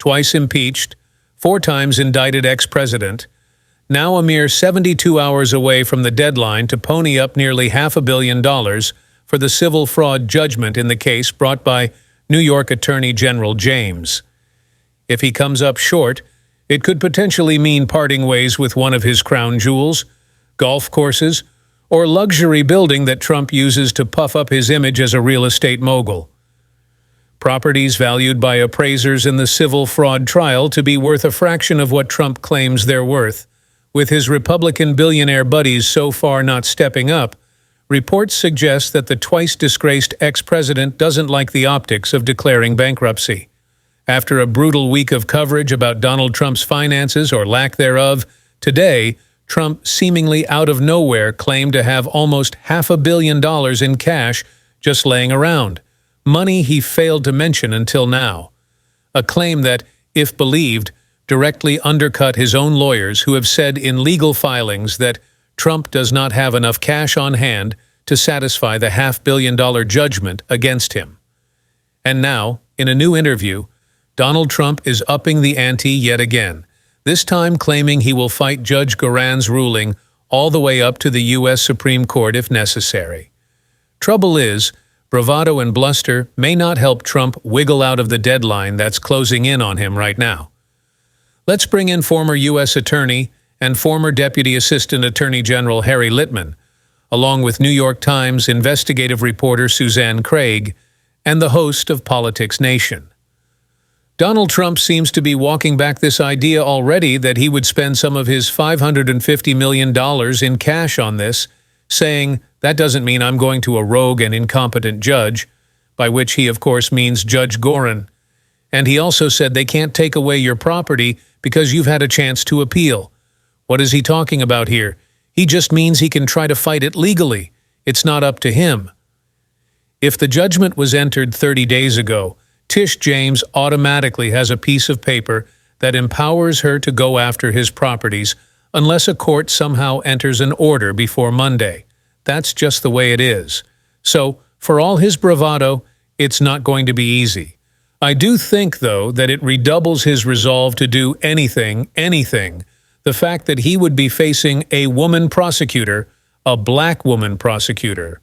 twice impeached, 4 times indicted ex-president, now a mere 72 hours away from the deadline to pony up nearly $500 million for the civil fraud judgment in the case brought by New York Attorney General James. If he comes up short, it could potentially mean parting ways with one of his crown jewels, golf courses, or luxury building that Trump uses to puff up his image as a real estate mogul. Properties valued by appraisers in the civil fraud trial to be worth a fraction of what Trump claims they're worth. With his Republican billionaire buddies so far not stepping up, reports suggest that the twice-disgraced ex-president doesn't like the optics of declaring bankruptcy. After a brutal week of coverage about Donald Trump's finances or lack thereof, today, Trump, seemingly out of nowhere, claimed to have almost $500 million in cash just laying around, money he failed to mention until now. A claim that, if believed, directly undercut his own lawyers who have said in legal filings that Trump does not have enough cash on hand to satisfy the $500 million judgment against him. And now, in a new interview, Donald Trump is upping the ante yet again, this time claiming he will fight Judge Goran's ruling all the way up to the U.S. Supreme Court if necessary. Trouble is, bravado and bluster may not help Trump wiggle out of the deadline that's closing in on him right now. Let's bring in former U.S. Attorney and former Deputy Assistant Attorney General Harry Litman, along with New York Times investigative reporter Suzanne Craig and the host of Politics Nation. Donald Trump seems to be walking back this idea already that he would spend some of his $550 million in cash on this, saying, "That doesn't mean I'm going to a rogue and incompetent judge," by which he of course means Judge Goran. And he also said they can't take away your property because you've had a chance to appeal. What is he talking about here? He just means he can try to fight it legally. It's not up to him. If the judgment was entered 30 days ago, Tish James automatically has a piece of paper that empowers her to go after his properties unless a court somehow enters an order before Monday. That's just the way it is. So, for all his bravado, it's not going to be easy. I do think, though, that it redoubles his resolve to do anything, the fact that he would be facing a woman prosecutor, a black woman prosecutor,